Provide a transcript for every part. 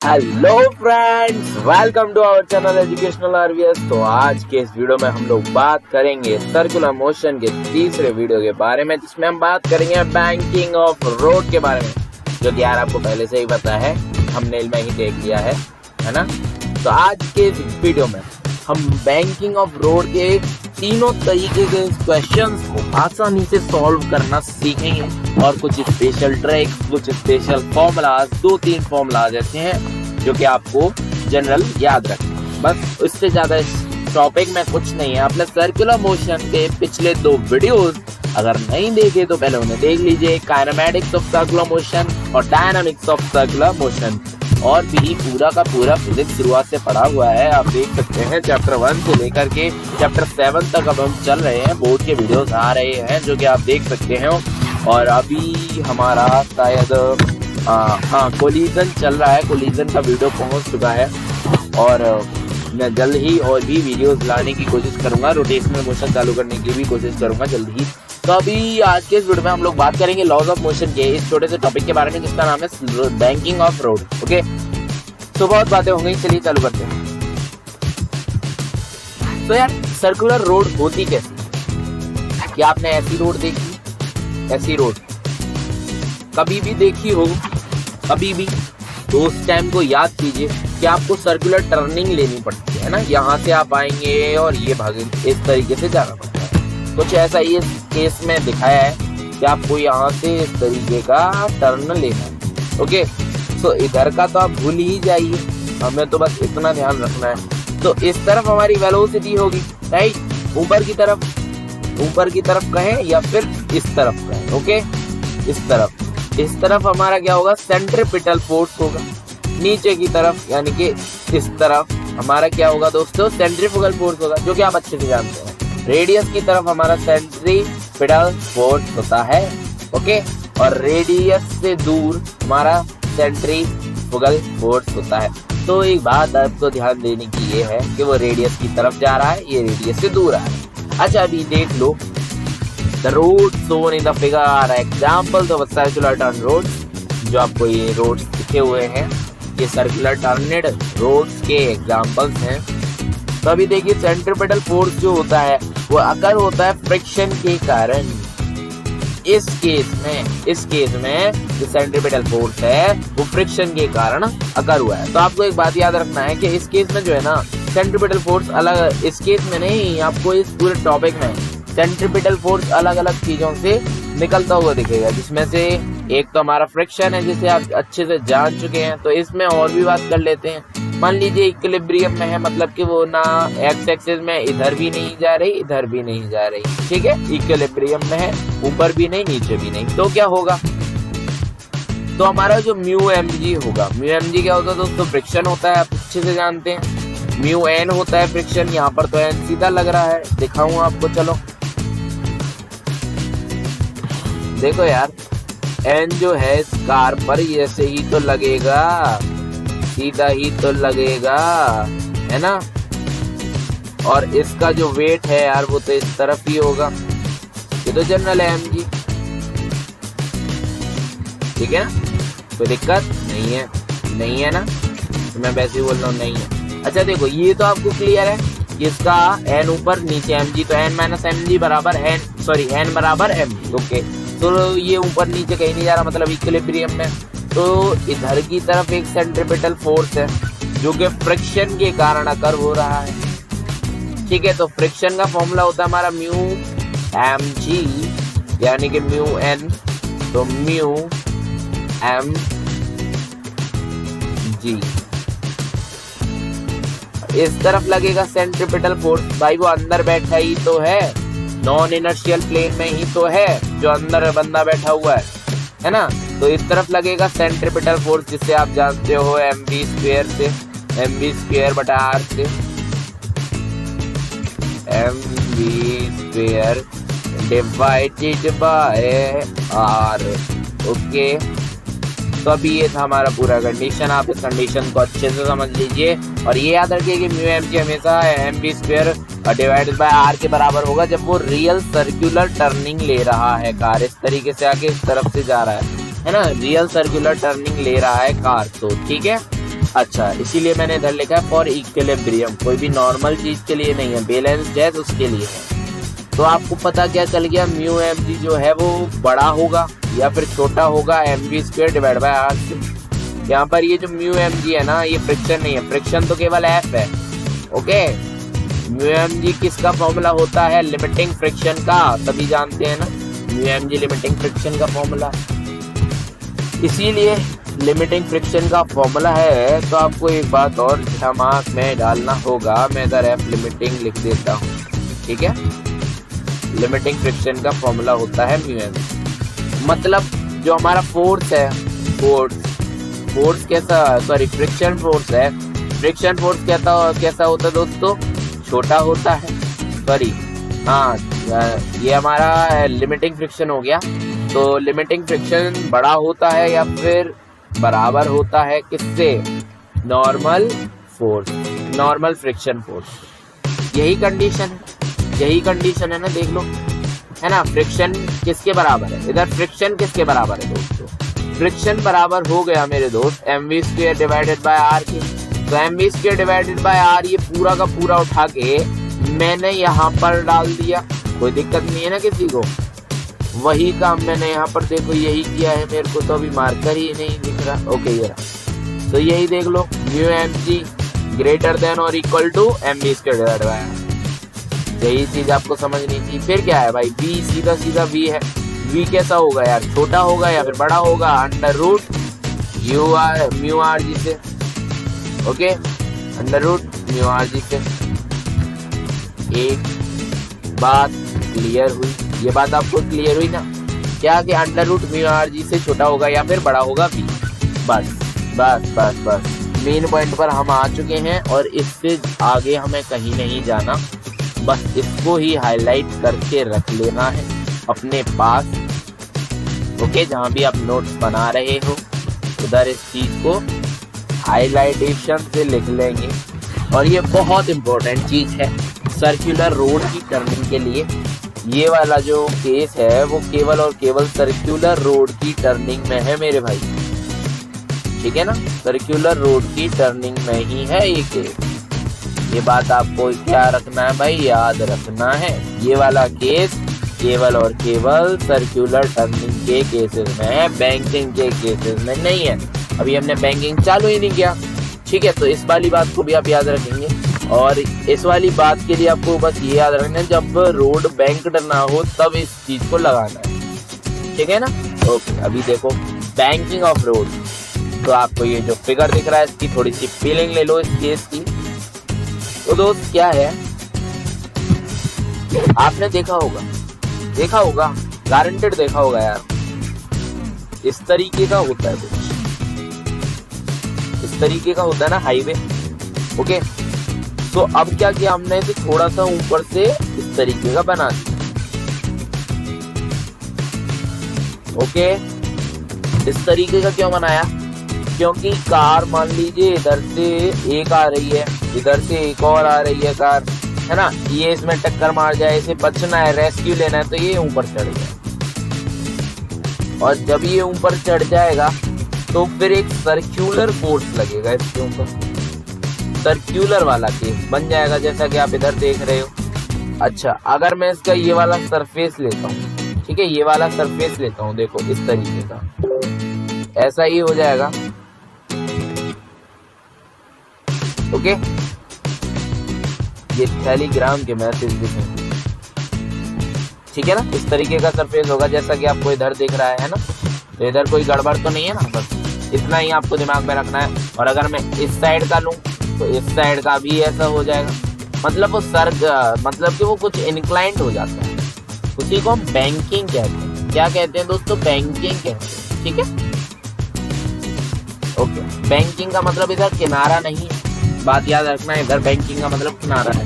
Hello friends, welcome to our channel educational RVS. तो आज के इस वीडियो में हम लोग बात करेंगे सर्कुलर मोशन के तीसरे वीडियो के बारे में, जिसमें हम बात करेंगे बैंकिंग ऑफ रोड के बारे में, जो कि यार आपको पहले से ही पता है, थंबनेल में ही देख लिया है ना। तो आज के इस वीडियो में हम बैंकिंग ऑफ रोड के तीनों तरीके के क्वेश्चंस को आसानी से सॉल्व करना सीखेंगे और कुछ स्पेशल ट्रिक्स, कुछ स्पेशल फॉर्मूलाज, 2-3 फॉर्मूलाज ऐसे हैं जो कि आपको जनरल याद रखना। बस इससे ज्यादा इस टॉपिक में कुछ नहीं है। आपने सर्कुलर मोशन के पिछले 2 वीडियोस अगर नहीं देखे तो पहले उन्हें देख लीजिए, काइनेमैटिक्स ऑफ सर्कुलर मोशन और डायनामिक्स ऑफ सर्कुलर मोशन, और भी पूरा का पूरा फिजिक्स शुरुआत से पढ़ा हुआ है। आप देख सकते हैं चैप्टर 1 से लेकर के चैप्टर 7 तक अब हम चल रहे हैं। बोर्ड के वीडियोस आ रहे हैं जो कि आप देख सकते हैं। और अभी हमारा शायद कोलिजन चल रहा है, कोलिजन का वीडियो पहुंच चुका है और मैं जल्द ही और भी वीडियोस लाने की कोशिश करूंगा, रोटेशनल मोशन चालू करने की भी कोशिश करूंगा जल्द ही। तो अभी आज के इस वीडियो में हम लोग बात करेंगे लॉज ऑफ मोशन के इस छोटे से टॉपिक के बारे में, जिसका नाम है बैंकिंग ऑफ रोड। ओके, तो बहुत बातें होंगी, चलिए चालू करते हैं। तो यार सर्कुलर रोड होती कैसी? क्या आपने ऐसी रोड देखी? ऐसी रोड कभी भी देखी हो? कभी भी? तो उस टाइम को याद कीजिए कि आपको सर्कुलर टर्निंग लेनी पड़ती है ना। यहाँ से आप आएंगे और ये भागेंगे, इस तरीके से जाना पड़ता है। कुछ ऐसा ही इस केस में दिखाया है कि आपको यहाँ से इस तरीके का टर्न लेना है। ओके, तो इधर का तो आप भूल ही जाइए, हमें तो बस इतना ध्यान रखना है। तो इस तरफ हमारी वेलोसिटी होगी, राइट, ऊपर की तरफ कहें या फिर इस तरफ कहें। ओके, इस तरफ हमारा क्या होगा? सेंट्रीपिटल फोर्स होगा। नीचे की तरफ यानी कि इस तरफ हमारा क्या होगा दोस्तों? सेंट्रीफ्यूगल फोर्स होगा, जो कि आप अच्छे से जानते हैं। रेडियस की तरफ हमारा सेंट्रीपिटल फोर्स होता है। ओके, और रेडियस से दूर हमारा सेंट्रीफ्यूगल फोर्स होता है। तो एक बात आपको ध्यान देने की ये है कि वो रेडियस की तरफ जा रहा है, ये रेडियस से दूर आ रहा है। अच्छा, अभी देख लो the road shown in the figure are examples of circular turn roads। जो आपको ये रोड्स दिखे हुए हैं, ये सर्कुलर टर्नेड रोड्स के एग्जांपल्स हैं। तो अभी देखिए सेंट्रीपिटल फोर्स जो होता है वो अकर होता है फ्रिक्शन के कारण। इस केस में जो सेंट्रीपिटल फोर्स है वो फ्रिक्शन के कारण अकर हुआ है। तो आपको एक बात याद रखना है कि इस केस में जो है ना सेंट्रीपिटल फोर्स अलग, इस केस में नहीं, आपको इस पूरे टॉपिक में सेंट्रीपिटल फोर्स अलग अलग चीजों से निकलता हुआ दिखेगा, जिसमें से एक तो हमारा फ्रिक्शन है जिसे आप अच्छे से जान चुके हैं। तो इसमें और भी बात कर लेते हैं। मान लीजिए इक्विलिब्रियम में है, मतलब कि वो ना एक्स एक्सिस में इधर भी नहीं जा रही, इधर भी नहीं जा रही, ठीक है, इक्विलिब्रियम में है, ऊपर भी नहीं नीचे भी नहीं। तो क्या होगा? तो हमारा जो म्यू एम जी होगा, म्यू एम जी क्या होता है दोस्तों? फ्रिक्शन होता है, आप अच्छे से जानते हैं। म्यू एन होता है फ्रिक्शन, यहाँ पर तो एन सीधा लग रहा है, दिखाऊंगा आपको। चलो देखो यार, एन जो है इस कार पर ऐसे ही तो लगेगा, सीधा ही तो लगेगा, है ना। और इसका जो वेट है यार वो तो इस तरफ ही होगा। ये तो जनरल है एम जी, ठीक है ना, कोई दिक्कत नहीं है ना। तो मैं वैसे ही बोल रहा हूँ, नहीं है। अच्छा देखो, ये तो आपको क्लियर है, इसका एन ऊपर नीचे एम जी, तो एन माइनस एम जी बराबर एन बराबर एम जी। ओके, तो ये ऊपर नीचे कहीं नहीं जा रहा, मतलब इक्विलिब्रियम में। तो इधर की तरफ एक सेंट्रीपिटल फोर्स है जो कि फ्रिक्शन के कारण अकर हो रहा है, ठीक है। तो फ्रिक्शन का फॉर्मूला होता है हमारा म्यू एम जी, यानी कि म्यू एन, तो म्यू एम जी। इस तरफ लगेगा सेंट्रीपिटल फोर्स, भाई वो अंदर बैठा ही तो है, नॉन इनर्शियल प्लेन में ही तो है, जो अंदर बंदा बैठा हुआ है ना। तो इस तरफ लगेगा सेंट्रीपिटल फोर्स, जिससे आप जानते हो एम वी स्क्वायर बटा आर से, M V square divided by R. Okay, तो अभी ये था हमारा पूरा कंडीशन। आप इस कंडीशन को अच्छे से समझ लीजिए और ये याद रखिए कि म्यू एम जी हमेशा M V square divided by R के बराबर होगा जब वो रियल सर्कुलर टर्निंग ले रहा है कार, इस तरीके से आके इस तरफ से जा रहा है ना, रियल सर्कुलर टर्निंग ले रहा है कार। तो ठीक है, अच्छा, इसीलिए मैंने इधर लिखा है फॉर इक्विलिब्रियम, कोई भी नॉर्मल चीज के लिए नहीं है, बैलेंस्ड है तो उसके लिए है। तो आपको पता क्या चल गया, म्यू एम जी जो है वो बड़ा होगा या फिर छोटा होगा M V square divide by R से। यहाँ पर ये जो म्यू एम जी है ना, ये फ्रिक्शन नहीं है, फ्रिक्शन तो केवल एफ है। ओके, म्यू एम जी किसका फॉर्मूला होता है, लिमिटिंग फ्रिक्शन का, सभी जानते हैं ना mu M G limiting friction का फॉर्मूला। इसीलिए लिमिटिंग फ्रिक्शन का फॉर्मूला है, तो आपको एक बात और दिमाग में डालना होगा, मैं इधर एफ लिमिटिंग लिख देता हूँ, ठीक है। लिमिटिंग फ्रिक्शन का फॉर्मूला होता है म्यू एम, मतलब जो हमारा फोर्स है, फोर्स कैसा, सॉरी फ्रिक्शन फोर्स है, फ्रिक्शन फोर्स कैसा होता है दोस्तों, छोटा होता है, सॉरी हाँ ये हमारा लिमिटिंग फ्रिक्शन हो गया। तो लिमिटिंग फ्रिक्शन बड़ा होता है या फिर बराबर होता है किससे, normal force, normal friction force. यही कंडीशन है ना, देख लो है ना। फ्रिक्शन किसके बराबर है, इधर फ्रिक्शन किसके बराबर है दोस्तों, फ्रिक्शन बराबर हो गया मेरे दोस्त M V square divided by R के। तो M V square divided by R ये पूरा का पूरा उठा के मैंने यहाँ पर डाल दिया, कोई दिक्कत नहीं है ना किसी को। वही काम मैंने यहाँ पर देखो यही किया है, मेरे को तो अभी मार्कर ही नहीं दिख रहा। ओके ये रहा, तो यही देख लो mu M G greater than और equal to M V square divided by R, यही चीज आपको समझनी थी। फिर क्या है भाई, v सीधा v है, v कैसा होगा यार, छोटा होगा या फिर बड़ा होगा, under root mu R G से। Okay, under root mu R G से। एक बात क्लियर हुई, ये बात आपको क्लियर हुई ना, क्या कि under root mu R G से छोटा होगा या फिर बड़ा होगा v। बस मेन पॉइंट पर हम आ चुके हैं और इससे आगे हमें कहीं नहीं जाना, बस इसको ही हाईलाइट करके रख लेना है अपने पास। ओके, जहां भी आप नोट्स बना रहे हो उधर इस चीज को हाईलाइटेशन से लिख लेंगे। और ये बहुत इंपॉर्टेंट चीज है सर्कुलर रोड की टर्निंग के लिए। ये वाला जो केस है वो केवल और केवल सर्कुलर रोड की टर्निंग में है मेरे भाई, ठीक है ना, सर्कुलर रोड की टर्निंग में ही है ये केस। ये बात आपको क्या रखना है भाई, याद रखना है, ये वाला केस केवल और केवल सर्कुलर टर्निंग के केसेस में है, बैंकिंग के केसेस में नहीं है। अभी हमने बैंकिंग चालू ही नहीं किया, ठीक है। तो इस वाली बात को भी आप याद रखेंगे, और इस वाली बात के लिए आपको बस ये याद रखना है, जब रोड बैंक्ड ना हो तब इस चीज को लगाना है, ठीक है ना। ओके, अभी देखो बैंकिंग ऑफ रोड, तो आपको ये जो फिगर दिख रहा है इसकी थोड़ी सी फीलिंग ले लो इस केस की। तो दोस्त क्या है, आपने देखा होगा गारंटेड देखा होगा यार, इस तरीके का होता है कुछ, इस तरीके का होता है ना हाईवे। ओके, तो अब क्या किया हमने, इसे थोड़ा सा ऊपर से इस तरीके का बना दिया। ओके, इस तरीके का क्यों बनाया, क्योंकि कार मान लीजिए इधर से एक आ रही है, इधर से एक और आ रही है कार, है ना, ये इसमें टक्कर मार जाए, इसे बचना है, रेस्क्यू लेना है, तो ये ऊपर चढ़ जाए। और जब ये ऊपर चढ़ जाएगा तो फिर एक सर्कुलर फोर्स लगेगा इसके ऊपर, सर्कुलर वाला केस बन जाएगा जैसा कि आप इधर देख रहे हो। अच्छा, अगर मैं इसका ये वाला सरफेस लेता हूँ, ठीक है, ये वाला सरफेस लेता हूँ, देखो इस तरीके का, ऐसा ही हो जाएगा। ओके, ये टेलीग्राम के मैसेज दिखें, ठीक है ना, इस तरीके का सरफेस होगा जैसा कि आपको इधर दिख रहा है ना। तो इधर कोई गड़बड़ तो नहीं है ना, बस इतना ही आपको दिमाग में रखना है। और अगर मैं इस साइड का लूं तो इस साइड का भी ऐसा हो जाएगा, मतलब वो मतलब कि वो कुछ इंक्लाइंड हो जाता है, उसी को हम बैंकिंग कहते हैं। क्या कहते हैं दोस्तों, बैंकिंग कहते हैं, ठीक है। ओके, बैंकिंग का मतलब इधर किनारा नहीं है, बात याद रखना है, इधर बैंकिंग का मतलब किनारा है।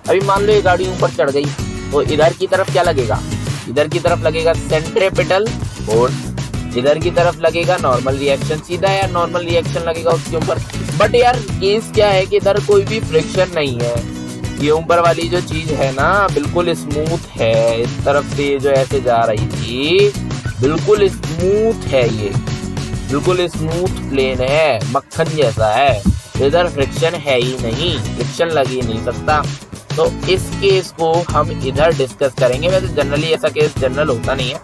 अभी मान लो ये गाड़ी ऊपर चढ़ गई तो इधर की तरफ क्या लगेगा, इधर की तरफ लगेगा सेंट्रीपिटल फोर्स, इधर की तरफ लगेगा नॉर्मल रिएक्शन, सीधा यार नॉर्मल रिएक्शन लगेगा उसके ऊपर। बट यार केस क्या है कि इधर कोई भी फ्रिक्शन नहीं है, ये ऊपर वाली जो चीज है ना बिल्कुल स्मूथ है, इस तरफ से जो ऐसे जा रही थी बिल्कुल स्मूथ है ये, बिल्कुल स्मूथ प्लेन है, मक्खन जैसा है, इधर फ्रिक्शन है ही नहीं, फ्रिक्शन लग ही नहीं सकता। तो इस केस को हम इधर डिस्कस करेंगे। वैसे जनरली ऐसा केस जनरल होता नहीं है,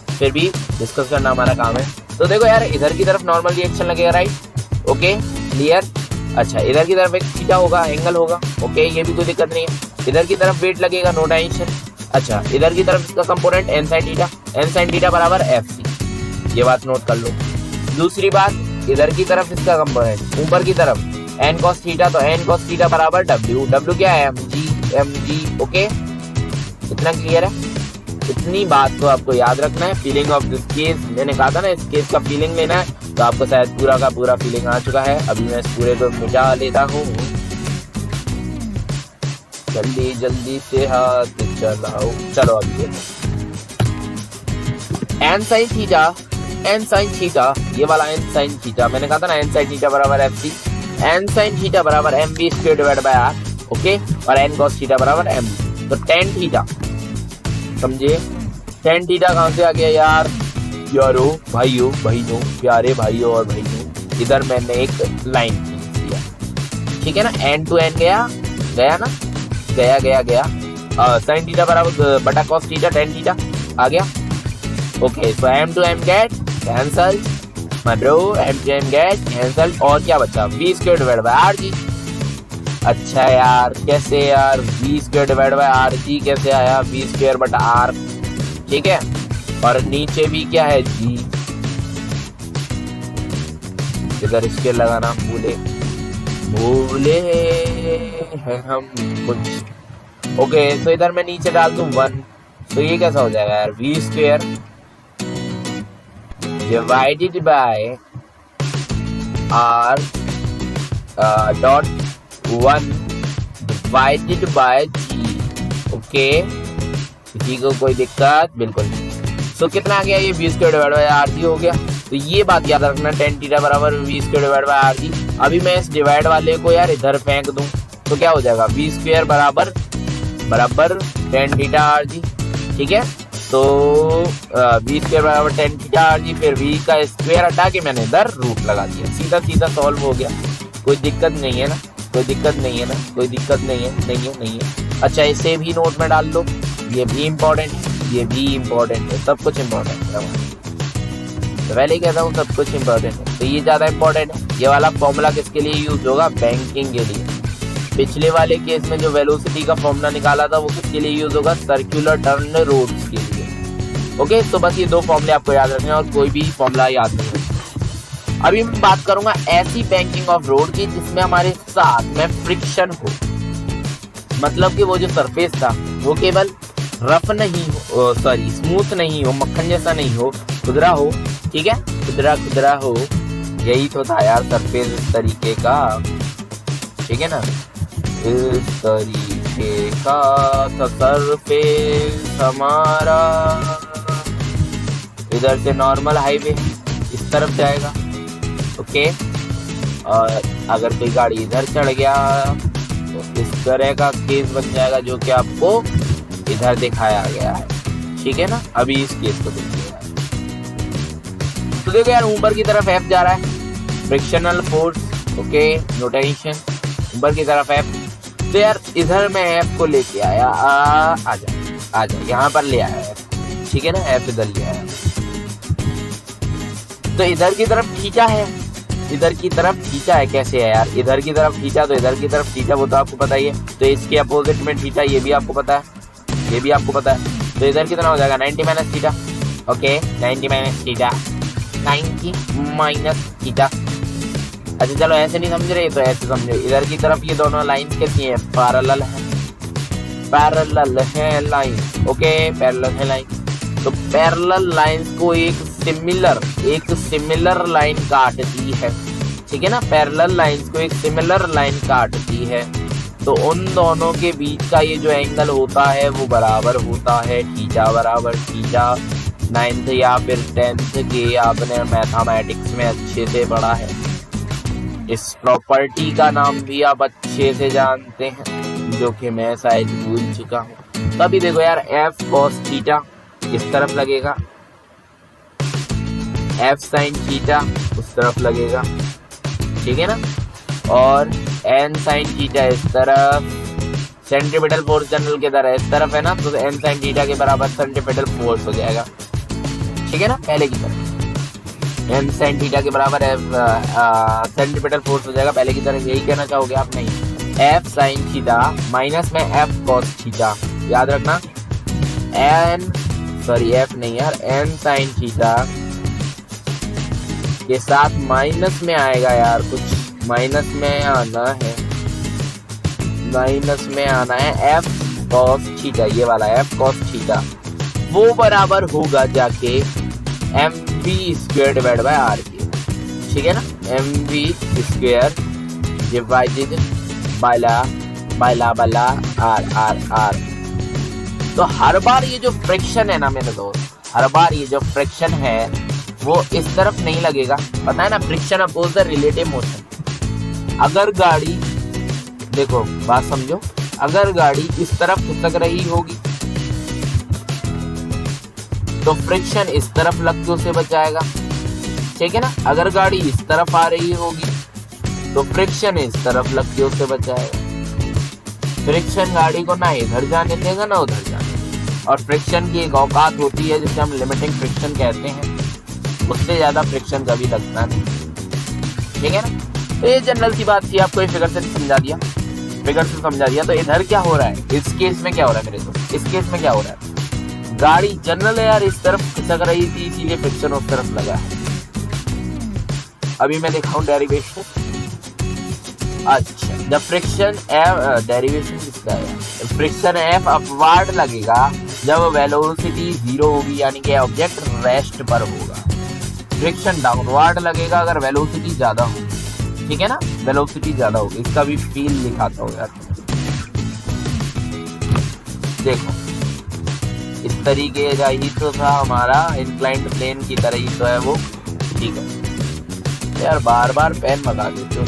फिर भी डिस्कस करना हमारा काम है। तो देखो यार, इधर की तरफ नॉर्मल रिएक्शन लगेगा, राइट, ओके, क्लियर। अच्छा, इधर की तरफ एक थीटा होगा, एंगल होगा, ओके, ये भी कोई दिक्कत नहीं है। इधर की तरफ वेट लगेगा, नो टेंशन। अच्छा, इधर की तरफ इसका component N sine theta, N sine theta बराबर एफ सी, ये बात नोट कर लो। दूसरी बात, इधर की तरफ इसका कंपोनेंट ऊपर की तरफ एन कॉस थीटा, तो एन कॉस थीटा बराबर डब्ल्यू, डब्ल्यू क्या है, एम जी, ओके, इतना क्लियर है। इतनी बात तो आपको याद रखना है। फीलिंग ऑफ दिस केस, मैंने कहा था ना इस केस का फीलिंग लेना है, तो आपको शायद पूरा का पूरा फीलिंग आ चुका है। अभी मैं इस पूरे को मिटा लेता हूँ, जल्दी जल्दी से हाथ चलाओ। चलो अभी N sine theta, N sine theta, ये वाला एन साइन थीटा, मैंने कहा था ना एन साइन थीटा बराबर F C, N sine theta बराबर M B square divide by R, okay, और एन कॉस थीटा बराबर एम। तो टेन थीटा, समझे, टेन थीटा कहाँ से आ गया यार, यारो भाइयों बहनों, प्यारे भाइयों और बहनों, इधर मैंने एक लाइन खींच दिया, ठीक है ना, एन टू एन गया, गया ना, गया गया गया, साइन थीटा बराबर बटा कॉस थीटा, टेन थीटा आ गया, okay. So M to M get cancel, my bro, M to M get cancel, और क्या बचा, V square divide by R G. अच्छा यार, कैसे यार, V square divide by R G कैसे आया, वी स्क्वायर बटा आर, ठीक है, और नीचे भी क्या है जी, इधर स्क्वायर लगाना भूले हैं हम कुछ, ओके। तो इधर मैं नीचे डाल दूं 1, तो ये कैसा हो जाएगा यार, V square divided by R dot 1 divided by G, okay, किसी को कोई दिक्कत बिल्कुल नहीं। तो कितना आ गया ये, V square divide by R G हो गया। तो ये बात याद रखना, टेन थीटा बराबर V square divide by R G. अभी मैं इस डिवाइड वाले को यार इधर फेंक दूं, तो क्या हो जाएगा, वी स्क्वायर बराबर टेन थीटा आर जी, ठीक है। तो वी स्क्वायर बराबर टेन थीटा आर जी, फिर वी का स्क्वायर हटा के मैंने इधर रूट लगा दिया, सीधा सीधा सॉल्व हो गया, कोई दिक्कत नहीं है ना, कोई दिक्कत नहीं है ना, कोई दिक्कत नहीं है, नहीं है, नहीं है। अच्छा, इसे भी नोट में डाल लो, ये भी इम्पोर्टेंट है, ये भी इम्पोर्टेंट है, सब कुछ इम्पोर्टेंट है, तो पहले ही कहता हूँ सब कुछ इम्पोर्टेंट है। तो ये ज़्यादा इम्पोर्टेंट है, ये वाला फॉर्मूला किसके लिए यूज होगा, बैंकिंग के लिए। पिछले वाले केस में जो वेलोसिटी का फॉर्मूला निकाला था वो किसके लिए यूज होगा, सर्कुलर टर्न रोड्स के लिए, ओके। तो बस ये दो फॉर्मूले आपको याद रखने हैं, और कोई भी फॉर्मूला याद नहीं है। अभी मैं बात करूंगा ऐसी बैंकिंग ऑफ रोड की जिसमें हमारे साथ में फ्रिक्शन हो, मतलब कि वो जो सरफेस था वो केवल रफ नहीं हो, सॉरी स्मूथ नहीं हो, मक्खन जैसा नहीं हो, खुदरा हो, ठीक है, खुदरा खुदरा हो, यही तो था यार सरफेस इस तरीके का, ठीक है ना, इस तरीके का था सरफेस हमारा। इधर से नॉर्मल हाईवे इस तरफ जाएगा, ओके, और अगर कोई गाड़ी इधर चढ़ गया तो इस तरह का केस बन जाएगा जो कि आपको इधर दिखाया गया है, ठीक है ना। अभी इस केस को देखिए, तो देखो यार ऊपर की तरफ एफ जा रहा है, फ्रिक्शनल फोर्स, ओके, नोटेशन ऊपर की तरफ एफ। तो यार इधर मैं एफ को लेके आया, आ जा यहाँ पर ले आया, ठीक है ना, एफ इधर ले आया। तो इधर की तरफ थीटा है, इधर की तरफ थीटा है, कैसे है यार, इधर की तरफ थीटा तो इधर की तरफ थीटा, वो तो आपको पता ही है। तो इसके अपोजिट में थीटा, ये भी आपको पता है, ये भी आपको पता है। तो इधर कितना हो जाएगा, 90 minus theta, okay, 90 minus theta, 90 minus theta. अच्छा चलो ऐसे नहीं समझ रहे तो ऐसे समझो, इधर की तरफ ये दोनों लाइन कैसी हैं, पैरेलल है, पैरेलल है लाइन, ओके, पैरेलल है लाइन। तो पैरेलल लाइंस को एक सिमिलर लाइन काटती है, ठीक है ना, पैरेलल लाइंस को एक सिमिलर लाइन काटती है। तो उन दोनों के बीच का ये जो एंगल होता है वो बराबर होता है थीटा बराबर थीटा। 9th या फिर 10th के आपने मैथमेटिक्स में अच्छे से पढ़ा है, इस प्रॉपर्टी का नाम भी आप अच्छे से जानते हैं, जो कि मैं शायद भूल चुका हूँ। तो अभी देखो यार, एफ कॉस थीटा इस तरफ लगेगा, एफ साइन थीटा उस तरफ लगेगा, ठीक है ना। और एन साइन थीटा इस तरफ, सेंट्रीपिटल फोर्स जनरल की तरह इस तरफ है ना, तो एन साइन थीटा के बराबर सेंट्रीपिटल फोर्स हो जाएगा, ठीक है ना, पहले की तरह एन साइन थीटा के बराबर सेंट्रीपिटल फोर्स हो जाएगा पहले की तरह। यही कहना चाहोगे आप? नहीं, एफ साइन थीटा माइनस में एफ कॉस थीटा, याद रखना। एफ नहीं यार, एन साइन थीटा के साथ माइनस में आएगा यार, कुछ माइनस में आना है, माइनस में आना है एफ कॉस थीटा, ये वाला एफ कॉस थीटा, वो बराबर होगा जाके M V square divide by R के, ठीक है ना। M V square divided by R. तो हर बार ये जो फ्रिक्शन है ना मेरे दोस्त, हर बार ये जो फ्रिक्शन है वो इस तरफ नहीं लगेगा, पता है ना, friction oppose the relative motion. अगर गाड़ी, देखो बात समझो, अगर गाड़ी इस तरफ खिसक रही होगी तो फ्रिक्शन इस तरफ लग के उसे बचाएगा, ठीक है ना। अगर गाड़ी इस तरफ आ रही होगी तो फ्रिक्शन इस तरफ लग के उसे बचाएगा। फ्रिक्शन गाड़ी को ना इधर जाने देगा ना उधर जाने देगा। और फ्रिक्शन की एक औकात होती है जिसे हम लिमिटिंग फ्रिक्शन कहते हैं, उससे ज्यादा फ्रिक्शन कभी लगता नहीं, ठीक है ना। तो ये जनरल सी बात थी, आपको फिगर से समझा दिया, फिगर से समझा दिया। तो इधर क्या हो रहा है, इस केस में क्या हो रहा है मेरे दोस्त, इस केस में क्या हो रहा है, गाड़ी जनरल है यार इस तरफ खिसक रही थी, इसीलिए फ्रिक्शन उस तरफ लगा है। अभी मैं दिखाऊं डेरिवेशन। अच्छा, द फ्रिक्शन एफ, डेरिवेशन किसका है, फ्रिक्शन एफ अपवार्ड लगेगा जब वेलोसिटी 0 होगी, यानी कि ऑब्जेक्ट रेस्ट पर होगा। फ्रिक्शन डाउनवर्ड लगेगा अगर वेलोसिटी ज्यादा होगी, ठीक है ना, वेलोसिटी ज्यादा होगी। इसका भी फील लिखाता हूँ यार, देखो इस तरीके का ही तो था हमारा, इंक्लाइंड प्लेन की तरह ही तो है वो, ठीक है यार, बार बार पेन मंगा देते हो।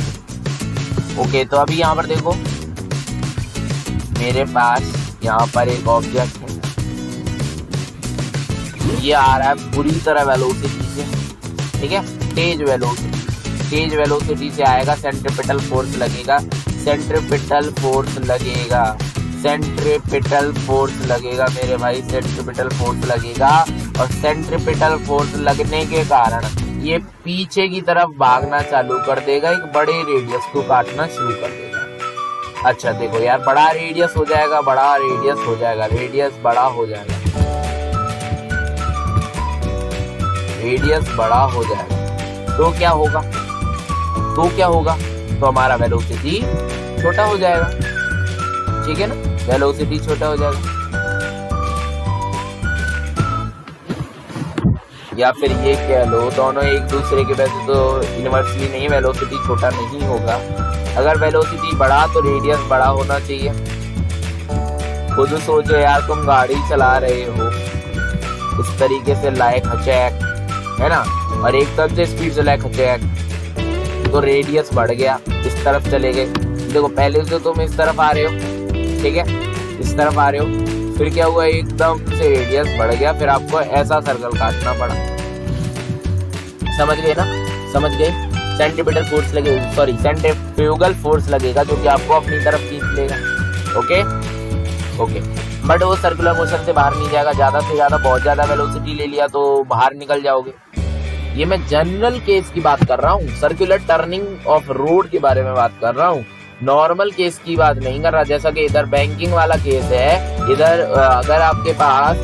ओके, तो अभी यहाँ पर देखो मेरे पास यहाँ पर एक ऑब्जेक्ट है, ये आ रहा है पूरी तरह वेलोसिटी से, ठीक है, तेज वेलोसिटी से आएगा, सेंट्रीपिटल फोर्स लगेगा, सेंट्रीपिटल फोर्स लगेगा मेरे भाई, सेंट्रीपिटल फोर्स लगेगा। और सेंट्रीपिटल फोर्स लगने के कारण ये पीछे की तरफ भागना चालू कर देगा, एक बड़े रेडियस को काटना शुरू कर देगा। अच्छा देखो यार, बड़ा रेडियस हो जाएगा, रेडियस बड़ा हो जाएगा, तो क्या होगा, तो हमारा वेलोसिटी छोटा हो जाएगा, ठीक है ना, वेलोसिटी छोटा हो जाएगा। या फिर ये कह लो दोनों एक दूसरे के, वैसे तो इनवर्सली नहीं, वेलोसिटी छोटा नहीं होगा। अगर वेलोसिटी बढ़ा तो रेडियस बड़ा होना चाहिए। खुद सोचो यार, तुम गाड़ी चला रहे हो इस तरीके से लाइक हचैक, है ना, और एकदम से स्पीड से लाइक हचैक, तो रेडियस बढ़ गया, इस तरफ चले गए। देखो पहले से तुम इस तरफ आ रहे हो, ठीक है, इस तरफ आ रहे हो, फिर क्या हुआ, एकदम से रेडियस बढ़ गया, फिर आपको ऐसा सर्कल काटना पड़ा। समझ गए ना, समझ गए। सेंट्रीपिटल फोर्स लगेगा, सॉरी सेंट्रीफ्यूगल फोर्स लगेगा, जो कि आपको अपनी तरफ खींच लेगा। ओके, बट वो सर्कुलर मोशन से बाहर नहीं जाएगा। ज्यादा से ज्यादा बहुत ज्यादा वेलोसिटी ले लिया तो बाहर निकल जाओगे। ये मैं जनरल केस की बात कर रहा हूँ, सर्कुलर टर्निंग ऑफ रोड के बारे में बात कर रहा हूँ, नॉर्मल केस की बात नहीं कर रहा। जैसा कि इधर बैंकिंग वाला केस है, इधर अगर आपके पास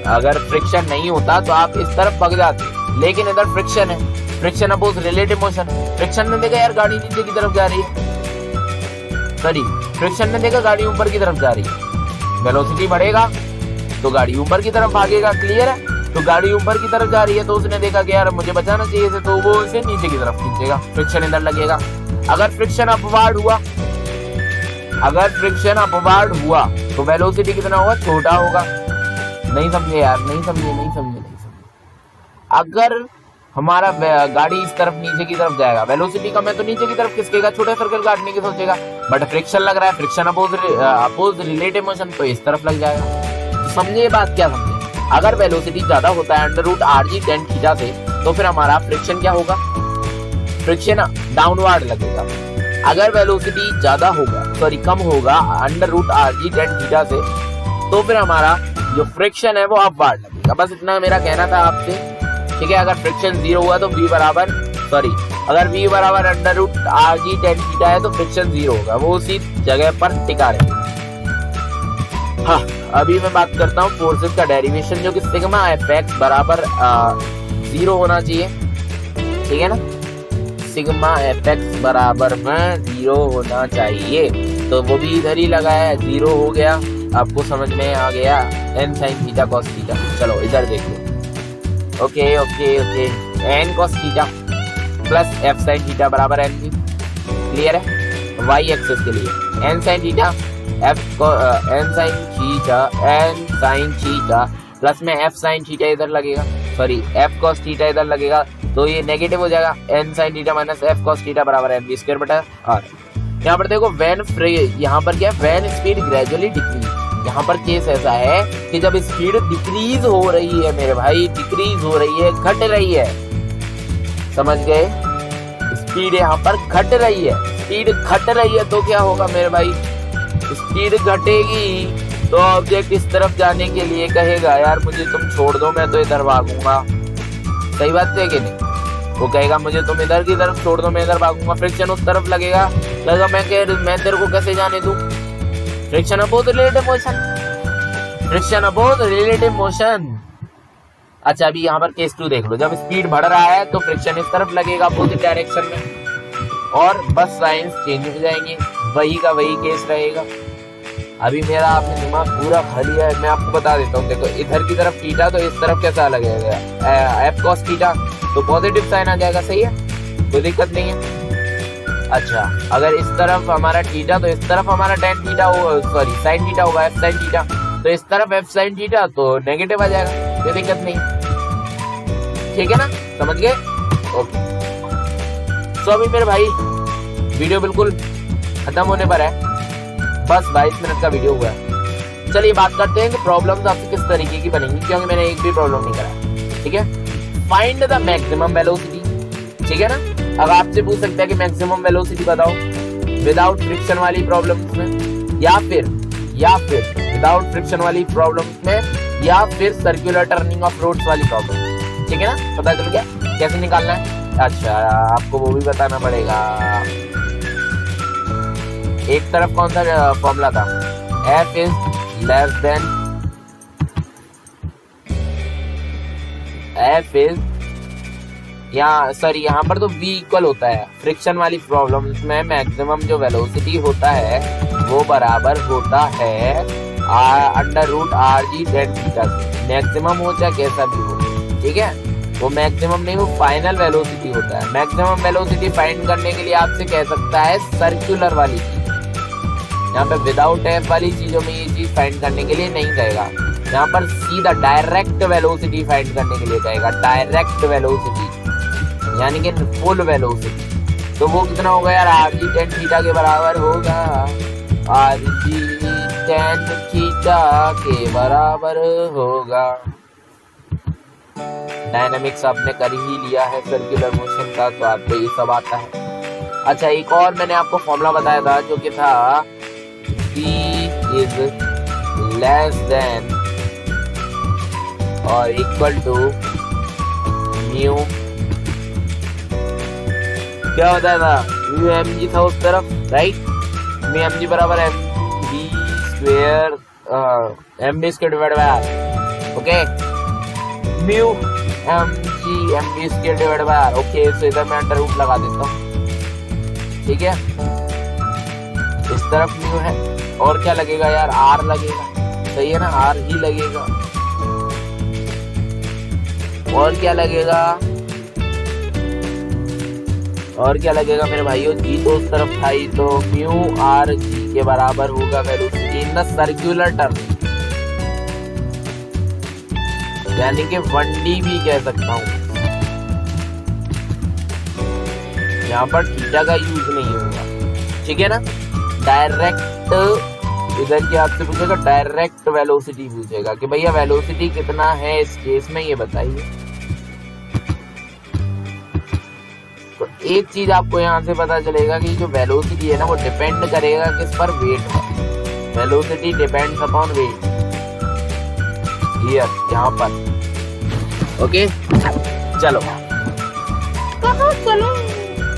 अगर फ्रिक्शन नहीं होता तो आप इस तरफ भाग जाते, लेकिन इधर फ्रिक्शन है, friction oppose relative motion. Friction ने देखा यार गाड़ी नीचे की तरफ जा रही है, सॉरी फ्रिक्शन ने देखा गाड़ी ऊपर की तरफ जा रही है, वेलोसिटी बढ़ेगा तो गाड़ी ऊपर की तरफ भागेगा, क्लियर है। तो गाड़ी ऊपर की तरफ जा रही है तो उसने देखा कि यार मुझे बचाना चाहिए इसे, तो वो इसे नीचे की तरफ खींचेगा, फ्रिक्शन इधर लगेगा। अगर फ्रिक्शन अपवार्ड हुआ तो वेलोसिटी कितना होगा, छोटा होगा। नहीं समझे यार, नहीं समझे। अगर हमारा गाड़ी इस तरफ नीचे की तरफ जाएगा, वेलोसिटी कम है तो नीचे की तरफ खिसकेगा, छोटे सर्कल काटने की सोचेगा, बट फ्रिक्शन लग रहा है, फ्रिक्शन अपोज रिलेटिव मोशन, तो इस तरफ लग जाएगा। समझे ये बात, क्या समझे। अगर वेलोसिटी ज्यादा होता है √rg tan थीटा से, तो फिर हमारा फ्रिक्शन क्या होगा, फ्रिक्शन डाउनवर्ड लगेगा। अगर वेलोसिटी ज्यादा होगा, सॉरी कम होगा under root R G tan theta से, तो फिर हमारा जो फ्रिक्शन है वो अपवर्ड लगेगा। बस इतना मेरा कहना था आपसे, ठीक है। अगर फ्रिक्शन 0 हुआ तो v बराबर, सॉरी अगर v बराबर under root R G tan theta है तो फ्रिक्शन 0 होगा, वो उसी जगह पर टिका रहेगा। हाँ, अभी मैं बात करता हूँ फोर्सेस का डेरिवेशन, जो कि सिग्मा एफ एक्स बराबर 0 होना चाहिए, ठीक है ना। सिग्मा एफ एक्स बराबर में 0 होना चाहिए, तो वो भी इधर ही लगा है, 0 हो गया। आपको समझ में आ गया, N sine theta cos theta. चलो इधर देखो, okay okay okay, N cos theta plus F sine theta बराबर एन भी, क्लियर है। वाई एक्सिस के लिए N sine theta N sine theta plus में एफ साइन थीटा इधर लगेगा, सॉरी एफ कॉस थीटा इधर लगेगा, तो ये नेगेटिव हो जाएगा। N sine theta minus F cos theta बराबर एन बी स्क्वायर बटा आर। यहाँ पर देखो यहाँ पर क्या है, व्हेन स्पीड ग्रेजुअली डिक्रीज। यहाँ पर केस ऐसा है कि जब स्पीड डिक्रीज हो रही है मेरे भाई, डिक्रीज हो रही है, घट रही है, समझ गए। स्पीड यहाँ पर घट रही है, स्पीड घट रही है तो क्या होगा मेरे भाई, स्पीड घटेगी तो ऑब्जेक्ट इस तरफ जाने के लिए कहेगा यार मुझे तुम छोड़ दो, मैं तो इधर भागूंगा। सही बात है कि नहीं। वो कहेगा मुझे तुम इधर की तरफ छोड़ दो, मैं इधर भागूंगा। फ्रिक्शन उस तरफ लगेगा, मैं तेरे को कैसे जाने दूं। Friction oppose relative motion, friction oppose relative motion. अच्छा अभी यहाँ पर केस 2 देख लो, जब स्पीड बढ़ रहा है तो फ्रिक्शन इस तरफ लगेगा अपोजिट डायरेक्शन में, और बस साइंस चेंज हो जाएंगे, वही का वही केस रहेगा। अभी मेरा आपने दिमाग पूरा खाली है, मैं आपको बता देता हूँ। देखो इधर की तरफ थीटा, तो इस तरफ कैसा लगेगा, एफ कॉस थीटा, तो पॉजिटिव साइन आ जाएगा, सही है, कोई दिक्कत नहीं है। अच्छा अगर इस तरफ हमारा थीटा, तो इस तरफ हमारा टेन थीटा होगा, सॉरी साइन थीटा होगा, एफ साइन थीटा, तो इस तरफ एफ साइन थीटा, तो नेगेटिव आ जाएगा, कोई दिक्कत नहीं, ठीक है ना, समझ गए। ओके तो अभी मेरे भाई वीडियो बिल्कुल खत्म होने पर है, बस 22 मिनट का वीडियो हुआ है। चलिए बात करते हैं कि प्रॉब्लम्स आपसे किस तरीके की बनेंगी, क्योंकि मैंने एक भी प्रॉब्लम नहीं करा, ठीक है। फाइंड द मैक्सिमम वेलोसिटी, ठीक है ना। अब आपसे पूछ सकता है कि मैक्सिमम वेलोसिटी बताओ विदाउट फ्रिक्शन वाली प्रॉब्लम्स में, या फिर विदाउट फ्रिक्शन वाली प्रॉब्लम्स में, या फिर सर्कुलर टर्निंग ऑफ रोड्स वाली प्रॉब्लम, ठीक है ना। पता चल गया कैसे निकालना है। अच्छा आपको वो भी बताना पड़ेगा। एक तरफ कौन सा फॉर्मूला था, F is less than, F is यहाँ पर तो V इक्वल होता है। फ्रिक्शन वाली प्रॉब्लम्स में मैक्सिमम जो वेलोसिटी होता है वो बराबर होता है under root R G tan theta से। मैक्सिमम हो चाहे कैसा भी हो, ठीक है, वो मैक्सिमम नहीं, वो फाइनल वेलोसिटी होता है। मैक्सिमम वेलोसिटी फाइंड करने के लिए आपसे कह सकता है सर्कुलर वाली चीज। यहाँ पे विदाउट एफ वाली चीजों में ये चीज फाइंड करने के लिए नहीं कहेगा, यहाँ पर सीधा डायरेक्ट वेलोसिटी फाइंड करने के लिए कहेगा। डायरेक्ट वेलोसिटी यानी कि फुल वेलोसिटी, तो वो कितना होगा यार, आर जी टेन थीटा के बराबर होगा, आर जी टेन थीटा के बराबर होगा। डायनामिक्स आपने कर ही लिया है सर्कुलर मोशन का, तो आपको ये सब आता है। अच्छा एक और मैंने आपको फॉर्मूला बताया था जो कि था V is less than or equal to mu, क्या होता था, mu mg था उस तरफ, राइट। mu mg बराबर mv square mv square divide by r, okay. mu mv square divide by r, okay. So इधर मैं अंडर रूट लगा देता हूँ, ठीक है। इस तरफ mu है, और क्या लगेगा यार, r लगेगा, सही है ना, r ही लगेगा। और क्या लगेगा, और क्या लगेगा मेरे भाइयों, g तो उस तरफ था ही, तो म्यू आर जी के बराबर होगा velocity in the circular turn, यानी कि 1d भी कह सकता हूँ। यहाँ पर थीटा का यूज नहीं होगा, ठीक है ना। डायरेक्ट इधर की आपसे पूछेगा, डायरेक्ट वेलोसिटी पूछेगा कि भैया वेलोसिटी कितना है इस केस में, ये बताइए। एक चीज आपको यहाँ से पता चलेगा कि जो वेलोसिटी है ना वो डिपेंड करेगा किस पर, वेट पर। Velocity depends upon weight, here, यहाँ पर। ओके चलो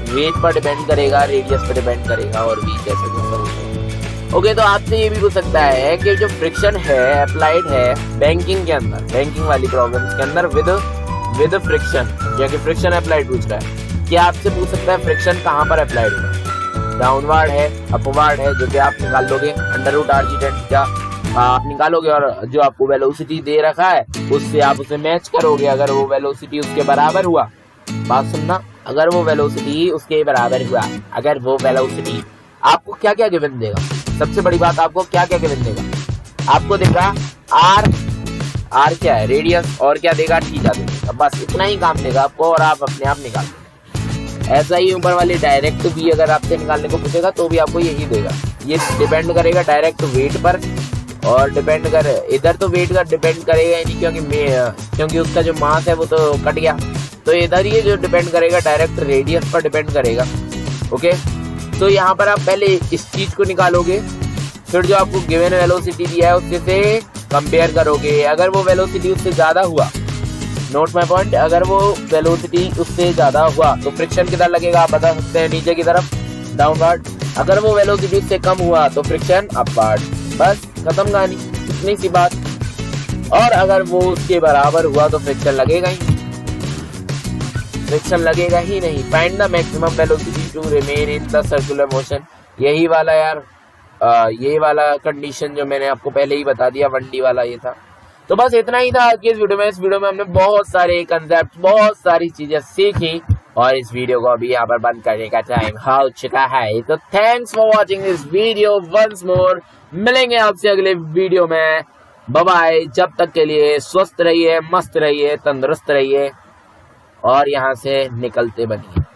वेट पर डिपेंड करेगा, रेडियस पर डिपेंड करेगा, और भी कैसे मतलब। ओके तो आपसे ये भी पूछ सकता है कि जो फ्रिक्शन है अप्लाइड है बैंकिंग के अंदर, बैंकिंग वाली प्रॉब्लम्स के अंदर विद फ्रिक्शन, या कि फ्रिक्शन अप्लाइड पूछ रहा है, क्या आपसे पूछ सकता है फ्रिक्शन कहाँ पर अप्लाइड होगा? डाउनवर्ड है, अपवर्ड है, जो कि आप निकाल लोगे √RG tan आप निकालोगे, और जो आपको वेलोसिटी दे रखा है उससे आप उसे मैच करोगे। अगर वो वेलोसिटी उसके बराबर हुआ, बात सुनना, अगर वो वेलोसिटी उसके बराबर हुआ, अगर वो वेलोसिटी आपको क्या क्या गिवन देगा? सबसे बड़ी बात, आपको क्या क्या गिवन देगा? आपको देगा आर क्या है, रेडियस, और क्या देगा, थीटा देगा। बस इतना ही काम देगा आपको, और आप अपने आप निकाल दो। ऐसा ही ऊपर वाले डायरेक्ट भी अगर आपसे निकालने को पूछेगा तो भी आपको यही देगा। ये डिपेंड करेगा डायरेक्ट वेट पर, और डिपेंड कर इधर तो वेट का डिपेंड करेगा नहीं, क्योंकि उसका जो मास है वो तो कट गया, तो इधर ये जो डिपेंड करेगा डायरेक्ट रेडियस पर डिपेंड करेगा। ओके तो यहाँ पर आप पहले इस चीज को निकालोगे, फिर जो आपको गिवन वेलोसिटी दिया है उससे से कंपेयर करोगे। अगर वो वेलोसिटी उससे ज्यादा हुआ, नोट माय पॉइंट, अगर वो वेलोसिटी उससे ज्यादा हुआ तो फ्रिक्शन किधर लगेगा आप बता सकते हैं, नीचे की तरफ, डाउनवर्ड। अगर वो वेलोसिटी उससे कम हुआ तो फ्रिक्शन अपवर्ड। बस खत्म कहानी, इतनी सी बात। और अगर वो उसके बराबर हुआ तो फ्रिक्शन लगेगा ही, फ्रिक्शन लगेगा ही नहीं। Find the maximum velocity to remain in the circular motion. यही वाला यार, ये वाला कंडीशन जो मैंने आपको पहले ही बता दिया, 1D वाला ये था। तो बस इतना ही था आज की इस वीडियो में। इस वीडियो में हमने बहुत सारे कंसेप्ट, बहुत सारी चीजें सीखी, और इस वीडियो को अभी यहाँ पर बंद करने का टाइम हो चुका है। तो thanks for watching this video once more. मिलेंगे आपसे अगले वीडियो में, बाय बाय। जब तक के लिए स्वस्थ रहिए, मस्त रहिए, तंदुरुस्त रहिए, और यहाँ से निकलते बनिए।